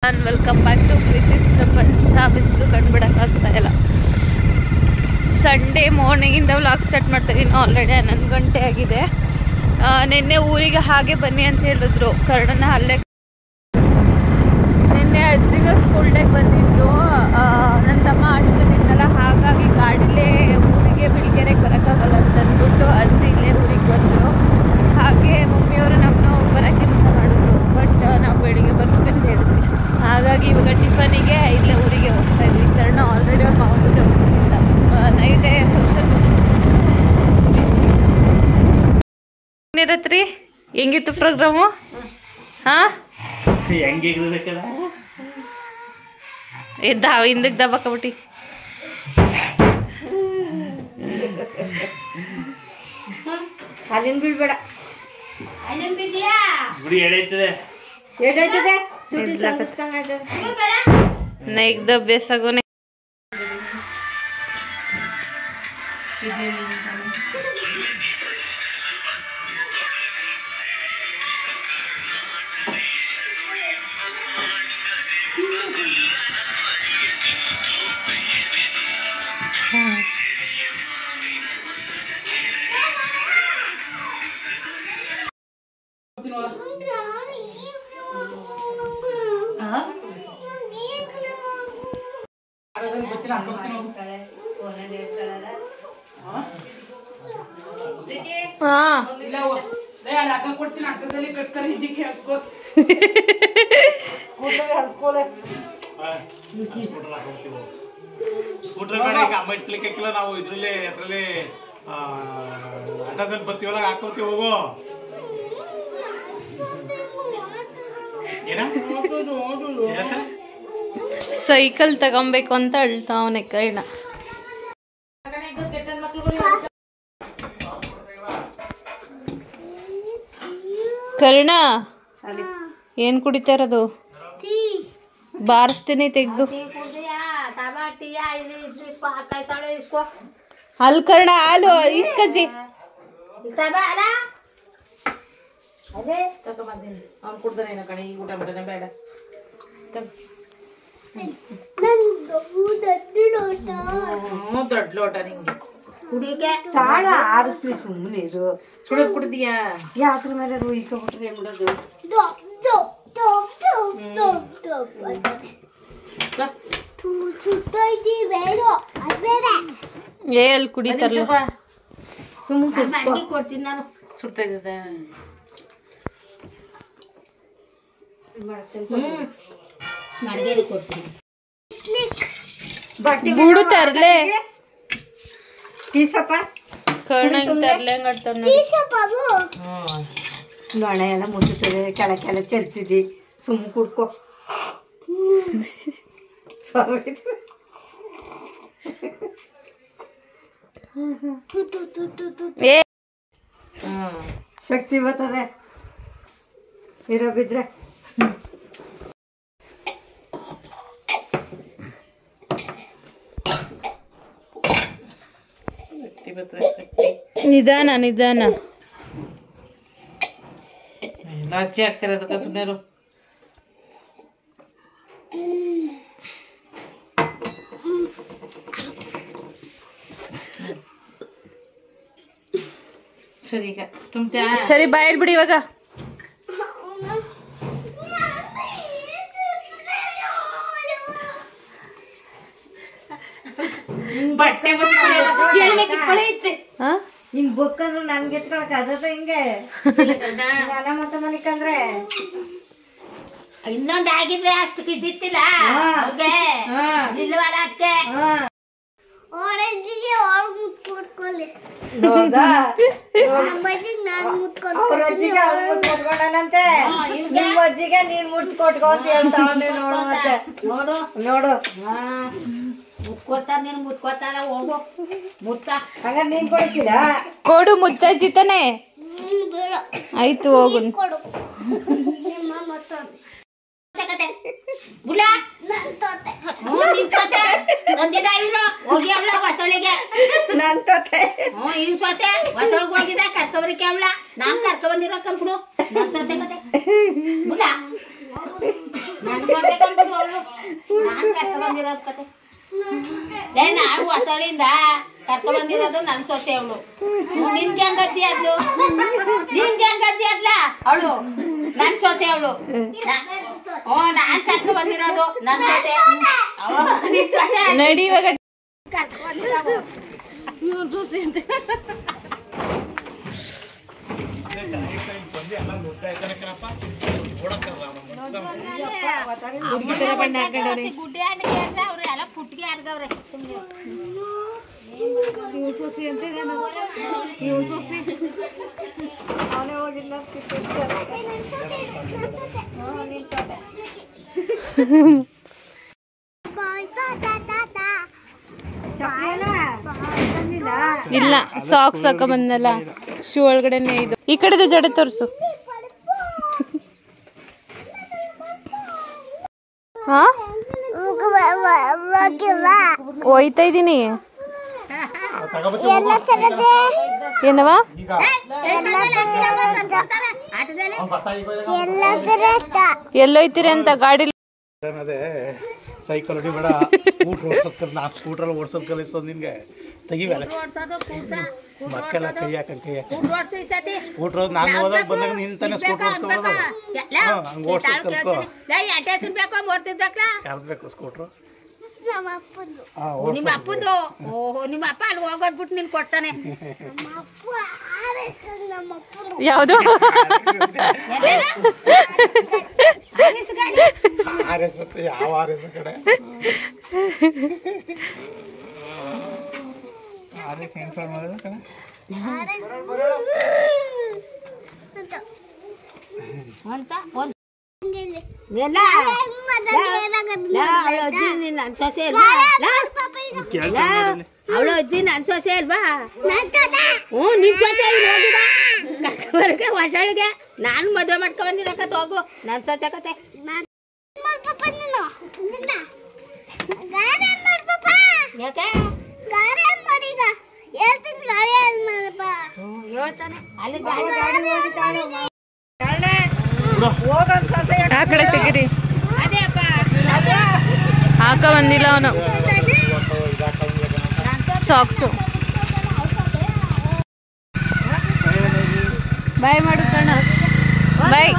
Welcome back to ಪ್ರೀತಿಸ್ ಪ್ರಪಂಚ. ಬಿಸಿಲು ಕಂಡುಬಿಡೋಕ್ಕಾಗ್ತಾ ಇಲ್ಲ. ಸಂಡೇ ಮಾರ್ನಿಂಗಿಂದ ವ್ಲಾಗ್ ಸ್ಟಾರ್ಟ್ ಮಾಡ್ತಾ ಇದ್ದೀನಿ. ಆಲ್ರೆಡಿ 11 ಗಂಟೆ ಆಗಿದೆ. ನಿನ್ನೆ ಊರಿಗೆ ಹಾಗೆ ಬನ್ನಿ ಅಂತ ಹೇಳಿದ್ರು. ಕರ್ಣನ ಅಲ್ಲೇ ನಿನ್ನೆ ಅಜ್ಜಿನ ಸ್ಕೂಲ್ ಡೇಗೆ ಬಂದಿದ್ರು. ನನ್ನ ತಮ್ಮ ಆಟೋದಲ್ಲಿದ್ದಲ್ಲ, ಹಾಗಾಗಿ ಗಾಡಿಲೇ ಊರಿಗೆ ಬಿಳಿಗೆರೆಗೆ ಬರೋಕ್ಕಾಗಲ್ಲ ಅಂತ ಅಂದ್ಬಿಟ್ಟು ಅಜ್ಜಿ ಇಲ್ಲೇ ಊರಿಗೆ ಬಂದರು. ಹಾಗೆ ಮಮ್ಮಿಯವರು ನಮ್ಮನ್ನು ಬರೋಕ್ಕೆ ಕೆಲಸ ಮಾಡಿದ್ರು. ಬಟ್ ನಾವು ಬೆಳಿಗ್ಗೆ ಬರ್ತೀವಿ ಅಂತ ಹೇಳಿದ್ವಿ. ಹಾಗಾಗಿ ಇವಾಗ ಟಿಫನಿಗೆ ಇಲ್ಲೇ ಊರಿಗೆ ಹೋಗ್ತಾ ಇದ್ವಿ. ಕರ್ಣ ಆಲ್ರೆಡಿ ಅವ್ರ ಮಾವ ಜೊತೆ ಹೋಗ್ತಿದ್ದ. ನೈಟೇ ಫಂಕ್ಷನ್ ಮುಗಿಸ್ತೀರತ್ರಿ. ಹೆಂಗಿತ್ತು ಪ್ರೋಗ್ರಾಮು? ಹಾಂ ಹಿಂದಕ್ಕೆ ದಬಾಕಬಿಟ್ಟು ಅಲ್ಲಿನ ಬೀಳ್ಬೇಡ. ನೈಗ್ದ ಬೇಸಾಗೋನೆ. ನಾವು ಇದ್ರಲ್ಲಿ ಅದ್ರಲ್ಲಿ ಆಟದಲ್ಲಿ ಬರ್ತೀವಲ್ಲ, ಹಾಕೋತೀವಿ. ಹೋಗೋ ಸೈಕಲ್ ತಗೊಬೇಕು ಅಂತ ಅಳ್ತಾವನೆ ಕೈನ. ಕರ್ಣ ಏನ್ ಕುಡಿತಾ ಇರೋದು? ಬಾರಿಸ್ತೀನಿ ತೆಗ್ದು. ಅಲ್ಲಿ ಕರ್ಣ ಹಾಲು ಇಸ್ಕಜ್ಜಿ. ದೊಡ್ಡ ಲೋಟ ನಿಂಗೆ ಕುಡಿಯಕ್ಕೆ ತಾಳ ಆರಿಸ್ಲಿ. ಸುಮ್ಮನೆ ಸುಡೋದು ಕುಡಿದೀಯಾ? ಯಾತ್ರ ಮೇಲೆ ರೋಯ್ಕೊಬಿಟ್ರೆ ಏನ್ ಬಿಡೋದು? ಅಲ್ಲಿ ಕುಡಿತಾರಲ್ಲ. ಸುಮ್ಮನೆ ಕೊಡ್ತೀನಿ ನಾನು. ಸುಡ್ತಾ ಇದ್ದ ಮಡಿಗೆಲಿ ಕೊಡ್ತೀನಿ. ಬುಡು ತರ್ಲೆ ಟೀಸಪ್ಪ. ಕರ್ಣ ತರ್ಲೆ ಹಂಗಾಡ್ತಾವ. ನೊಣ ಎಲ್ಲ ಮುಟ್ಟುತ್ತದೆ, ಕೆಳಕೆಲ್ಲ ಚೆಲ್ತಿದ್ದಿ. ಸುಮ್ಮನೆ ಕುಡ್ಕೊ. ಶಕ್ತಿ ಬರ್ತದೆ ಇರೋ ಬಿದ್ರೆ. ನಿಧಾನ ನಿಧಾನ. ಲಜ್ಜೆ ಆಗ್ತಿರೋದಕ್ಕ ಸುಮ್ಮನೆ. ಸರಿ ಈಗ ತುಂಬ್ತಾ. ಸರಿ ಬಾಯ್ ಬಿಡಿ ಇವಾಗ. ಬಟ್ಟೆ ಹಿಂಗ್ ಬೊಕ್ಕಂದ್ರು ನನ್ಗೆ ಎತ್ಕೊಳಕ್ ಅದ ಹಿಂಗೆ ನಾನ ಮತ್ತ ಮನಿಕಂದ್ರೆ ಇನ್ನೊಂದ್ ಆಗಿದ್ರೆ ಅಷ್ಟು ಇದ್ದಿತ್ತಿಲ್ಲ. ಇಲ್ವಲ್ಲ ಅದಕ್ಕೆ ಆರೆಂಜಿಗೆ ಅವ್ರು ಮುಟ್ಕೊಡ್ಕೊಳ್ಳಿ ನೋಡ್ದಾ? ನಾನು ಮುಟ್ಕೊಂಡ್ಕೊಂಡಂತೆ ನಿಮ್ಮ ಅಜ್ಜಿಗೆ ನೀನ್ ಮುಟ್ಕೊಟ್ಕೊ ಅಂತ ಹೇಳ್ತಾವನೆ. ನೋಡು ಮತ್ತೆ ನೋಡು ನೋಡು ಮುಟ್ಕೊಡ್ತಾರ. ನೀನ್ ಮುಟ್ಕೊತಾರ. ಹೋಗು ಮುತ್ತ. ಹಂಗ ನೀನ್ ಕೊಡ್ತೀರಾ? ಕೊಡು ಮುತ್ತಜ್ಜಿ ತಾನೆ. ಆಯ್ತು ಹೋಗು. ಕರ್ಕೊಬರಿಕೆ ಅವಳ ನಾನ್ ಕರ್ಕೊಬಂದಿರೋ ಕಂಪ್ಡು ನನ್ ಸೊಸೆ ಕತೆ ನಾವು ಹೊಸಳಿಂದ ಕರ್ಕ ಬಂದಿರೋದು ನನ್ ಸೊಸೆ ಅವಳು. ನಿನ್ಗೆ ಹಂಗಜ್ಜಿ ಅದ್ಲು, ನಿನ್ಗೆ ಹಂಗಜ್ಜಿ ಅದ್ಲ ಅವಳು ನನ್ ಸೊಸೆ ಅವಳು. ನಾನ್ ಕರ್ಕ ಬಂದಿರೋದು ನನ್ ಸೊಸೆ ನಿನ್ ಸೊಸೆ ನಡಿ ಇವಾಗ ಕರ್ಕ ಬಂದಿರೋದು ಇವ್ರ ಸೊಸೆ ಅಂತ. ಗುಡ್ಡೆ ಅವ್ರು ಎಲ್ಲ ಪುಟ್ಟಿಗೆ ಆರ್ಗವ್ರೆ. ಇಲ್ಲ ಸಾಕ್ಸ್ ಹಾಕ ಬಂದಲ್ಲ, ಶೂ ಒಳಗಡೆನೆ ಇದು. ಈ ಕಡೆದ ಜಡೆ ತೋರ್ಸು. ಹಾ ಹೋಯ್ತಾ ಇದೀನಿ. ಏನವ ಎಲ್ಲೋಯ್ತೀರಿ ಅಂತ ಗಾಡಿ ಸೈಕಲ್ ಬೇಡ, ಸ್ಕೂಟರ್ ಓಡ್ಸೋದ್ ನಾ ಸ್ಕೂಟ್ರಲ್ಲಿ ಓಡ್ಸೋದ್ ಕಲಿಸೋದು ನಿನ್ಗೆ ತೆಗಿಬೇಡ. ಮಕ್ಕಳ ಕೈ ಹಾಕಂಡ್ ಕೈ ಹಾಕಿ ಸ್ಕೂಟ್ರ್ ನಾನು ಹೋದಾಗ ಬಂದಾಗ ನಿನ್ ತಾನೆ ಸ್ಕೂಟರ್ ಓಡಿಸ್ಕೊಬೋದು. ಹಂಗ ಓಡ್ಸೋದ್ ಕಲ್ಕೋ. ಯಾವ್ದು ಬೇಕು ಸ್ಕೂಟ್ರು? ನಿಮ್ಮ ಅಪ್ಪಂದು. ಓಹೋ ನಿಮ್ಮ ಅಪ್ಪ ಅಲ್ಲಿ ಹೋಗೋದ್ಬಿಟ್ಟು ನಿನ್ ಕೊಡ್ತಾನೆ. ಯಾವ್ದು ಯಾವ ಆರ್.ಎಸ್ ಕಡೆ ಅವಳು ಅಜ್ಜಿ ನನ್ ಸೊಸೆ ಅಲ್ವಾ? ಹ್ಞೂ ನಿನ್ ಸೊಸೆ ಹೋಗಿದ ಕರ್ಕಬರ್ಗೆ ಹೊಸಳಿಗೆ. ನಾನು ಮದ್ವೆ ಮಾಡ್ಕೊ ಬಂದಿರಕತ್ ಹೋಗು ನನ್ ಸೊಸೆ ಕತೆ. ಯಾಕೆ ಹೇಳ್ತಾನೆ ಅಲ್ಲಿ ಆ ಕಡೆ ತೆಗಿರಿ. ಅದೇ ಅಪ್ಪ ಹಾಕ ಬಂದಿಲ್ಲ ಅವನು ಸಾಕ್ಸು. ಬಾಯ್ ಮಾಡು ಕಣ, ಬಾಯ್.